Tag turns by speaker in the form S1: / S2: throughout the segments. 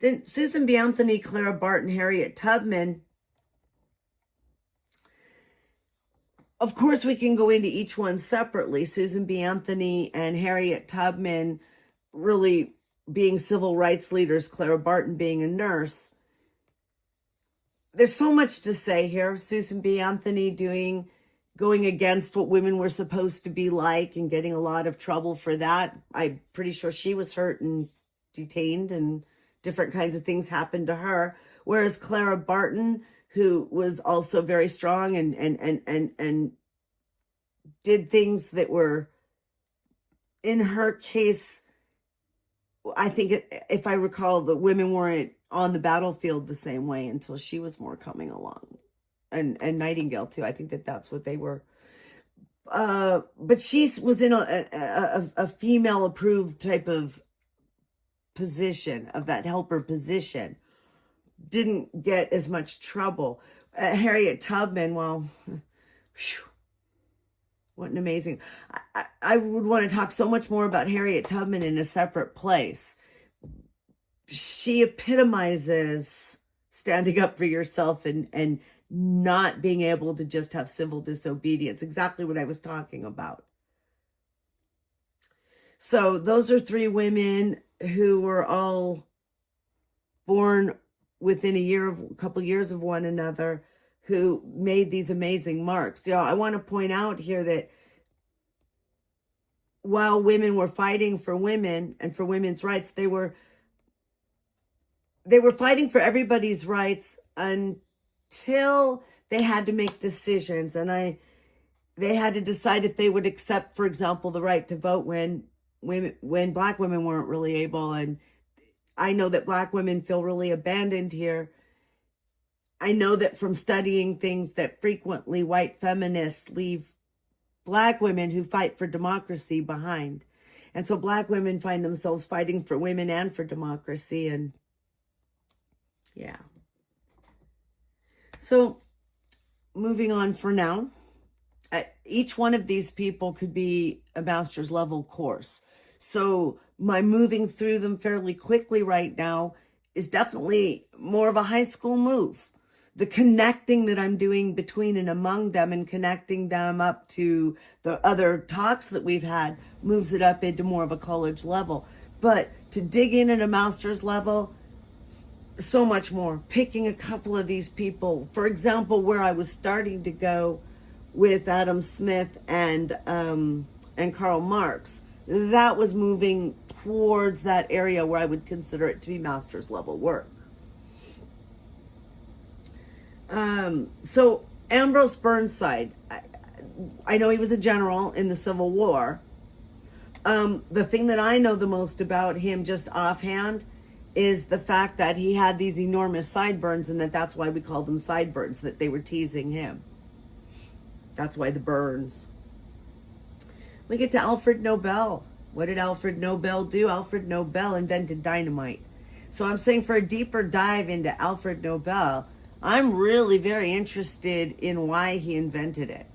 S1: Then Susan B. Anthony, Clara Barton, Harriet Tubman. Of course, we can go into each one separately. Susan B. Anthony and Harriet Tubman really being civil rights leaders, Clara Barton being a nurse. There's so much to say here. Susan B. Anthony going against what women were supposed to be like and getting a lot of trouble for that. I'm pretty sure she was hurt and detained and different kinds of things happened to her. Whereas Clara Barton, who was also very strong and did things that were, in her case, I think, if I recall, the women weren't on the battlefield the same way until she was more coming along. And Nightingale, too. I think that's what they were. But she was in a female-approved type of position, of that helper position. Didn't get as much trouble. Harriet Tubman, well, whew, what an amazing... I would want to talk so much more about Harriet Tubman in a separate place. She epitomizes standing up for yourself and not being able to just have civil disobedience. Exactly what I was talking about. So those are three women who were all born within a couple years of one another, who made these amazing marks. I want to point out here that while women were fighting for women and for women's rights, they were fighting for everybody's rights until they had to make decisions. And they had to decide if they would accept, for example, the right to vote when Black women weren't really able. And I know that Black women feel really abandoned here. I know that from studying things that frequently white feminists leave Black women who fight for democracy behind. And so Black women find themselves fighting for women and for democracy. And yeah. So moving on for now, each one of these people could be a master's level course. So my moving through them fairly quickly right now is definitely more of a high school move. The connecting that I'm doing between and among them and connecting them up to the other talks that we've had moves it up into more of a college level. But to dig in at a master's level, so much more. Picking a couple of these people, for example, where I was starting to go with Adam Smith and Karl Marx, that was moving towards that area where I would consider it to be master's level work. So Ambrose Burnside, I know he was a general in the Civil War. The thing that I know the most about him, just offhand, is the fact that he had these enormous sideburns, and that's why we called them sideburns, that they were teasing him. That's why the burns. We get to Alfred Nobel. What did Alfred Nobel do? Alfred Nobel invented dynamite. So I'm saying, for a deeper dive into Alfred Nobel, I'm really very interested in why he invented it.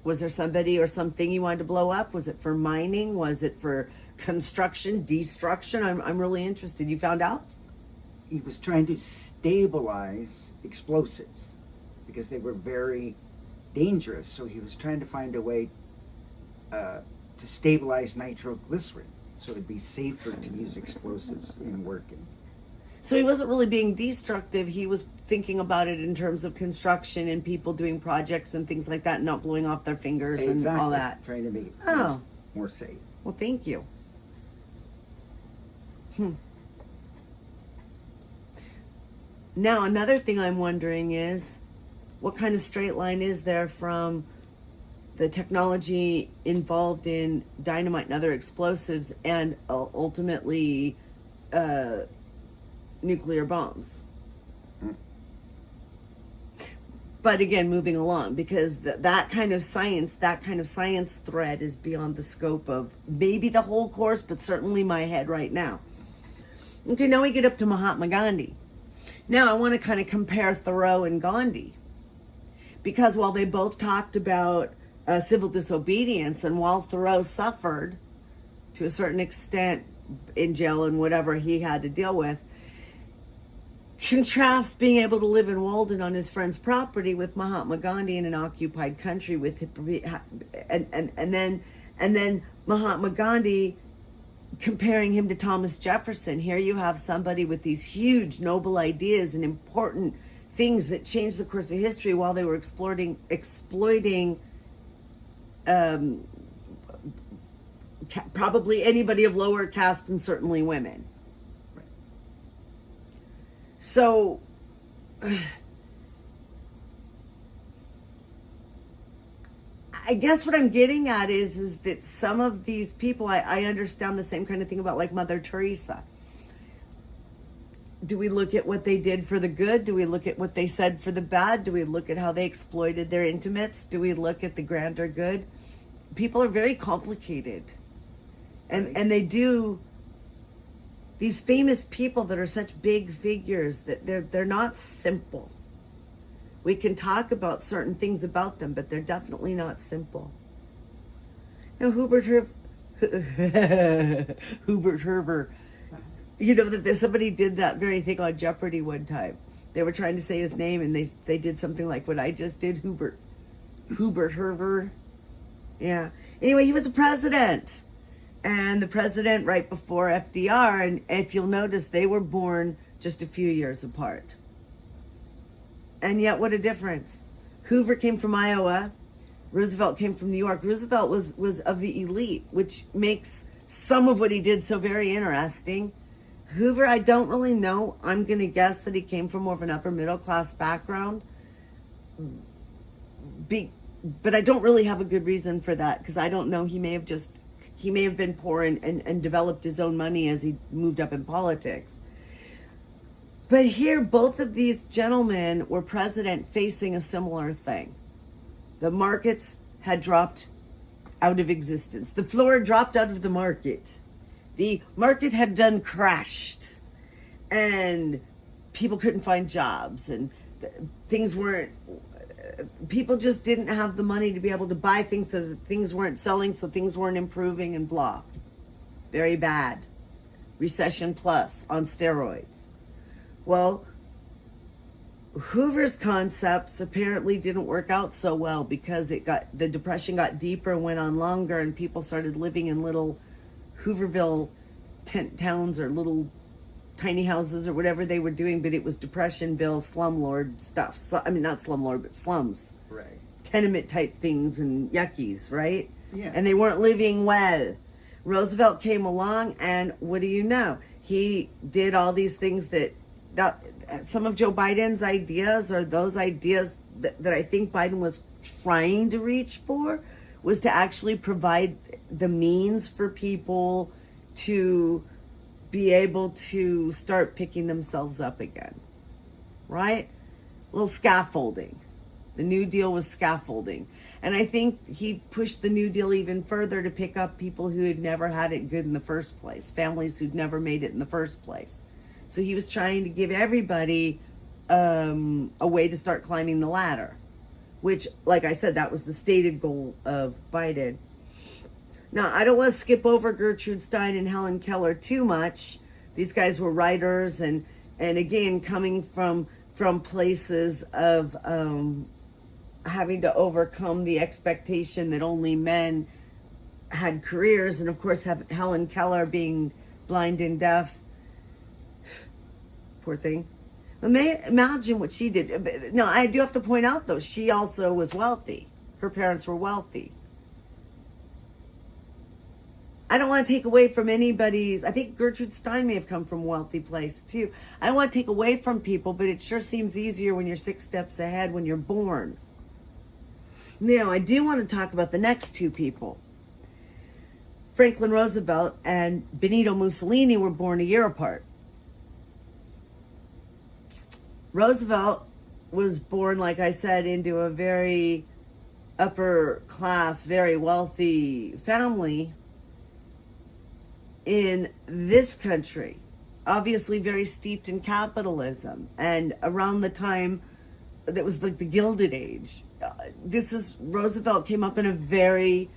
S1: Was there somebody or something he wanted to blow up? Was it for mining? Was it for construction, destruction? I'm really interested. You found out?
S2: He was trying to stabilize explosives because they were very dangerous. So he was trying to find a way to stabilize nitroglycerin so it'd be safer to use explosives in working.
S1: So he wasn't really being destructive. He was thinking about it in terms of construction and people doing projects and things like that, and not blowing off their fingers and all that.
S2: Trying to make it more safe.
S1: Well, thank you. Now, another thing I'm wondering is, what kind of straight line is there from the technology involved in dynamite and other explosives and ultimately nuclear bombs? But again, moving along, because that kind of science thread is beyond the scope of maybe the whole course, but certainly my head right now. Okay, now we get up to Mahatma Gandhi. Now I want to kind of compare Thoreau and Gandhi, because while they both talked about civil disobedience, and while Thoreau suffered to a certain extent in jail and whatever he had to deal with, contrast being able to live in Walden on his friend's property with Mahatma Gandhi in an occupied country with and then Mahatma Gandhi comparing him to Thomas Jefferson. Here you have somebody with these huge noble ideas and important things that changed the course of history while they were exploiting probably anybody of lower caste and certainly women. So, I guess what I'm getting at is that some of these people, I understand the same kind of thing about like Mother Teresa. Do we look at what they did for the good? Do we look at what they said for the bad? Do we look at how they exploited their intimates? Do we look at the grander good? People are very complicated. And they do... These famous people that are such big figures, that they're not simple. We can talk about certain things about them, but they're definitely not simple. Now, Hubert Herber, you know that somebody did that very thing on Jeopardy one time. They were trying to say his name, and they did something like what I just did, Hubert Herber. Yeah. Anyway, he was a president. And the president right before FDR, and if you'll notice, they were born just a few years apart. And yet, what a difference. Hoover came from Iowa. Roosevelt came from New York. Roosevelt was of the elite, which makes some of what he did so very interesting. Hoover, I don't really know. I'm going to guess that he came from more of an upper middle class background. But I don't really have a good reason for that, because I don't know. He may have been poor and developed his own money as he moved up in politics. But here, both of these gentlemen were president facing a similar thing. The markets had dropped out of existence. The floor dropped out of the market. The market had done crashed. And people couldn't find jobs. And things weren't... People just didn't have the money to be able to buy things, so that things weren't selling, so things weren't improving, and blah. Very bad. Recession plus on steroids. Well, Hoover's concepts apparently didn't work out so well, because the depression got deeper, went on longer, and people started living in little Hooverville tent towns or little tiny houses or whatever they were doing, but it was Depressionville slumlord stuff. So, I mean, not slumlord, but slums.
S2: Right.
S1: Tenement type things and yuckies, right?
S2: Yeah.
S1: And they weren't living well. Roosevelt came along, and what do you know? He did all these things that some of Joe Biden's ideas, or those ideas that I think Biden was trying to reach for, was to actually provide the means for people to be able to start picking themselves up again, right? A little scaffolding. The New Deal was scaffolding. And I think he pushed the New Deal even further to pick up people who had never had it good in the first place, families who'd never made it in the first place. So he was trying to give everybody a way to start climbing the ladder, which, like I said, that was the stated goal of Biden. Now, I don't want to skip over Gertrude Stein and Helen Keller too much. These guys were writers, and again, coming from places of having to overcome the expectation that only men had careers, and of course, have Helen Keller being blind and deaf. Poor thing. Imagine what she did. No, I do have to point out, though, she also was wealthy. Her parents were wealthy. I don't want to take away from anybody's... I think Gertrude Stein may have come from a wealthy place, too. I don't want to take away from people, but it sure seems easier when you're 6 steps ahead when you're born. Now, I do want to talk about the next two people. Franklin Roosevelt and Benito Mussolini were born a year apart. Roosevelt was born, like I said, into a very upper class, very wealthy family in this country, obviously very steeped in capitalism, and around the time that was like the Gilded Age. Roosevelt came up in a very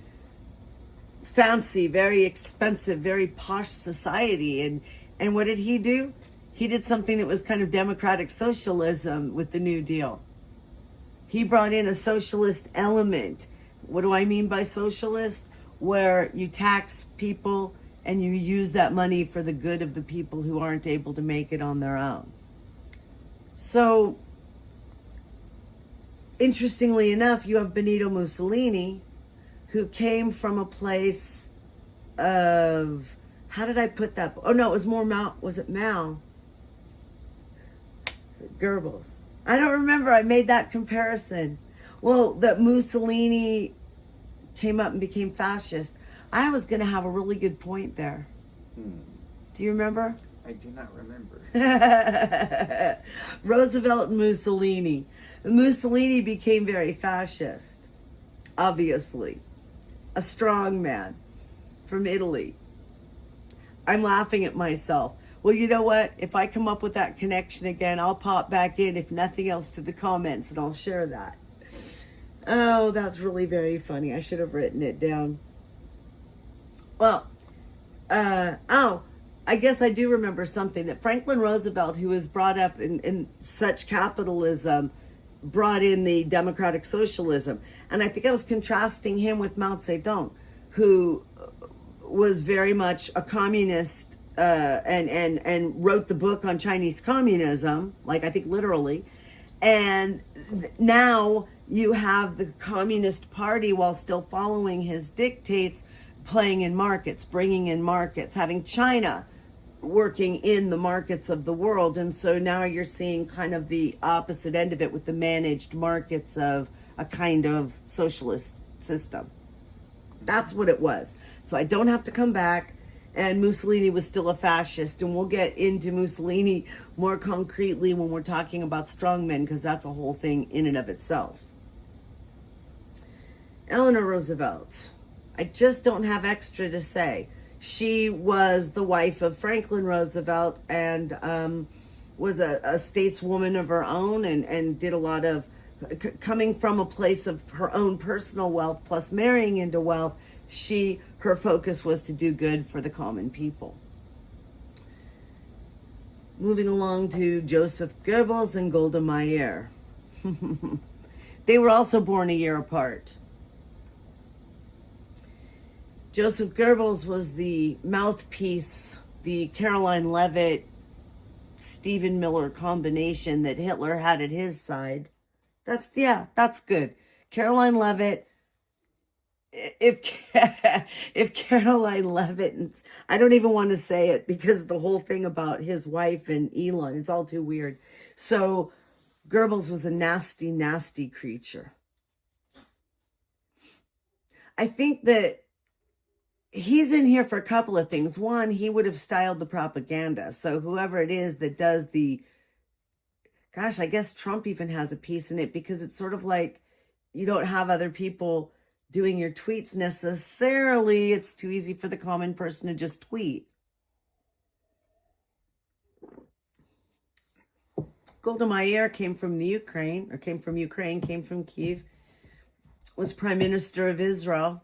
S1: fancy, very expensive, very posh society, and what did he do? He did something that was kind of democratic socialism with the New Deal. He brought in a socialist element. What do I mean by socialist? Where you tax people and you use that money for the good of the people who aren't able to make it on their own. So, interestingly enough, you have Benito Mussolini, who came from a place of, how did I put that? Oh no, it was more Mao. Was it Mao? Was it Goebbels? I don't remember. I made that comparison. Well, that Mussolini came up and became fascist. I was going to have a really good point there. Do you remember?
S2: I do not remember.
S1: Roosevelt and Mussolini. Mussolini became very fascist, obviously. A strong man from Italy. I'm laughing at myself. Well, you know what? If I come up with that connection again, I'll pop back in, if nothing else, to the comments, and I'll share that. Oh, that's really very funny. I should have written it down. Well, I guess I do remember something, that Franklin Roosevelt, who was brought up in such capitalism, brought in the democratic socialism. And I think I was contrasting him with Mao Zedong, who was very much a communist, and wrote the book on Chinese communism, like I think literally. And now you have the Communist Party, while still following his dictates, playing in markets, bringing in markets, having China working in the markets of the world. And so now you're seeing kind of the opposite end of it with the managed markets of a kind of socialist system. That's what it was. So I don't have to come back. And Mussolini was still a fascist. And we'll get into Mussolini more concretely when we're talking about strongmen, because that's a whole thing in and of itself. Eleanor Roosevelt. I just don't have extra to say. She was the wife of Franklin Roosevelt, and was a stateswoman of her own, and did a lot of, coming from a place of her own personal wealth plus marrying into wealth, her focus was to do good for the common people. Moving along to Joseph Goebbels and Golda Meir. They were also born a year apart. Joseph Goebbels was the mouthpiece, the Caroline Leavitt, Stephen Miller combination that Hitler had at his side. That's good. Caroline Leavitt. If Caroline Leavitt, I don't even want to say it because the whole thing about his wife and Elon, it's all too weird. So Goebbels was a nasty, nasty creature. I think that he's in here for a couple of things. One, he would have styled the propaganda. So whoever it is that does gosh, I guess Trump even has a piece in it, because it's sort of like you don't have other people doing your tweets necessarily. It's too easy for the common person to just tweet. Golda Meir came from Ukraine, came from Kyiv, was Prime Minister of Israel.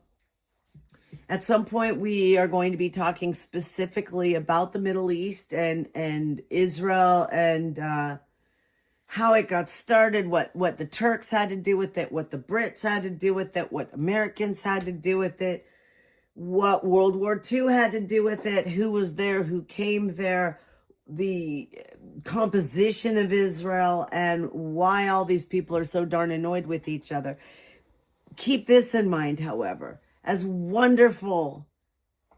S1: At some point, we are going to be talking specifically about the Middle East and Israel, and how it got started, what the Turks had to do with it, what the Brits had to do with it, what Americans had to do with it, what World War II had to do with it, who was there, who came there, the composition of Israel, and why all these people are so darn annoyed with each other. Keep this in mind, however. As wonderful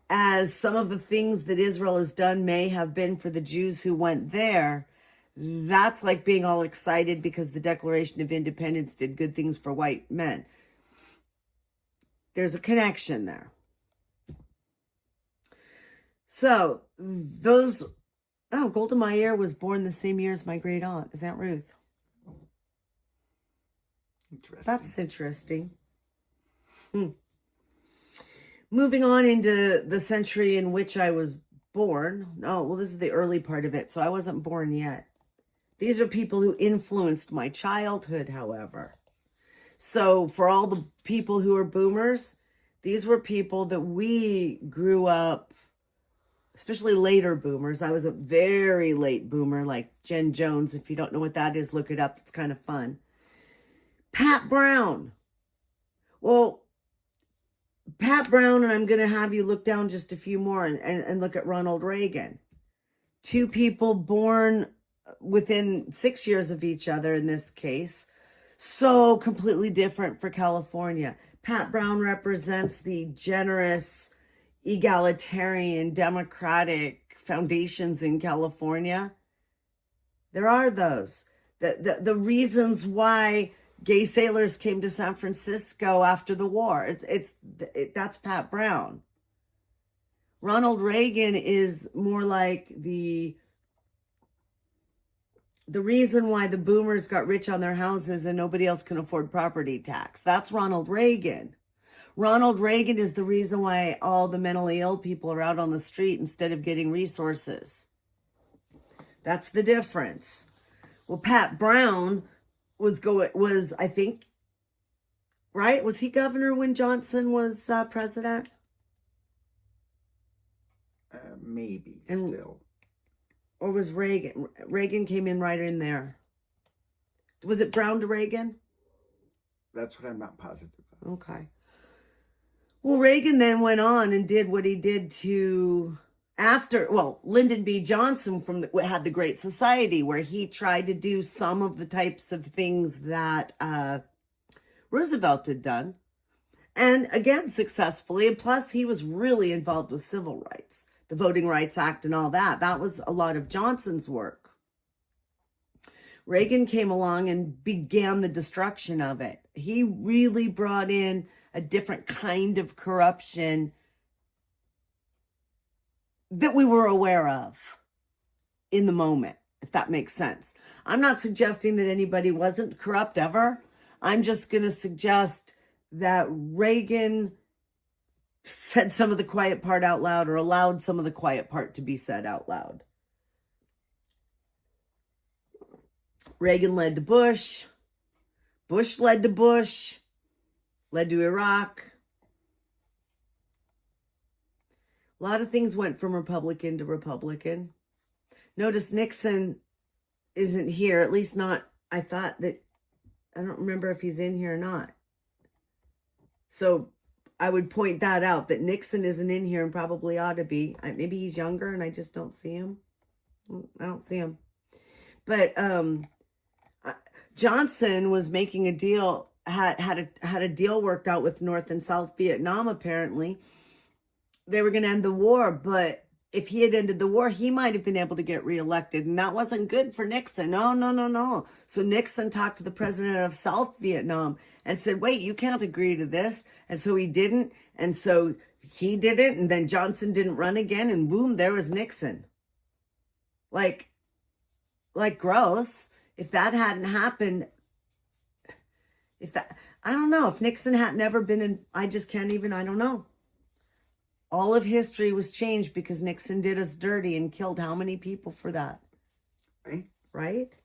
S1: as some of the things that Israel has done may have been for the Jews who went there, that's like being all excited because the Declaration of Independence did good things for white men. There's a connection there. So Golda Meir was born the same year as my great aunt, is Aunt Ruth.
S2: Interesting.
S1: That's interesting. Moving on into the century in which I was born. Oh, well, this is the early part of it, so I wasn't born yet. These are people who influenced my childhood, however. So for all the people who are boomers, these were people that we grew up especially later boomers. I was a very late boomer, like Jen Jones. If you don't know what that is, look it up. It's kind of fun. Pat Brown. Well, Pat Brown, and I'm going to have you look down just a few more and look at Ronald Reagan. Two people born within 6 years of each other in this case. So completely different for California. Pat Brown represents the generous, egalitarian, democratic foundations in California. There are those. The reasons why gay sailors came to San Francisco after the war. That's Pat Brown. Ronald Reagan is more like the reason why the boomers got rich on their houses and nobody else can afford property tax. That's Ronald Reagan. Ronald Reagan is the reason why all the mentally ill people are out on the street instead of getting resources. That's the difference. Well, Pat Brown was I think, right? Was he governor when Johnson was president?
S2: Maybe
S1: And,
S2: still.
S1: or was Reagan? Reagan came in right in there. Was it Brown to Reagan?
S2: That's what I'm not positive of.
S1: Okay. Well, Reagan then went on and did what he did to Lyndon B. Johnson had the Great Society, where he tried to do some of the types of things that Roosevelt had done. And again, successfully. And plus, he was really involved with civil rights, the Voting Rights Act and all that. That was a lot of Johnson's work. Reagan came along and began the destruction of it. He really brought in a different kind of corruption that we were aware of in the moment, if that makes sense. I'm not suggesting that anybody wasn't corrupt ever. I'm just going to suggest that Reagan said some of the quiet part out loud, or allowed some of the quiet part to be said out loud. Reagan led to Bush. Bush led to Bush. Led to Iraq. A lot of things went from Republican to Republican. Notice Nixon isn't here, at least not, I don't remember if he's in here or not. So I would point that out, that Nixon isn't in here and probably ought to be. Maybe he's younger and I just don't see him. I don't see him. But Johnson was making a deal, had a deal worked out with North and South Vietnam, apparently. They were going to end the war, but if he had ended the war, he might have been able to get reelected, and that wasn't good for Nixon. No. So Nixon talked to the president of South Vietnam and said, wait, you can't agree to this. And so he didn't, and so he didn't, and then Johnson didn't run again, and boom, there was Nixon. Like gross. If that hadn't happened, I don't know, if Nixon had never been in, I don't know. All of history was changed because Nixon did us dirty and killed how many people for that?
S2: Right?
S1: Right?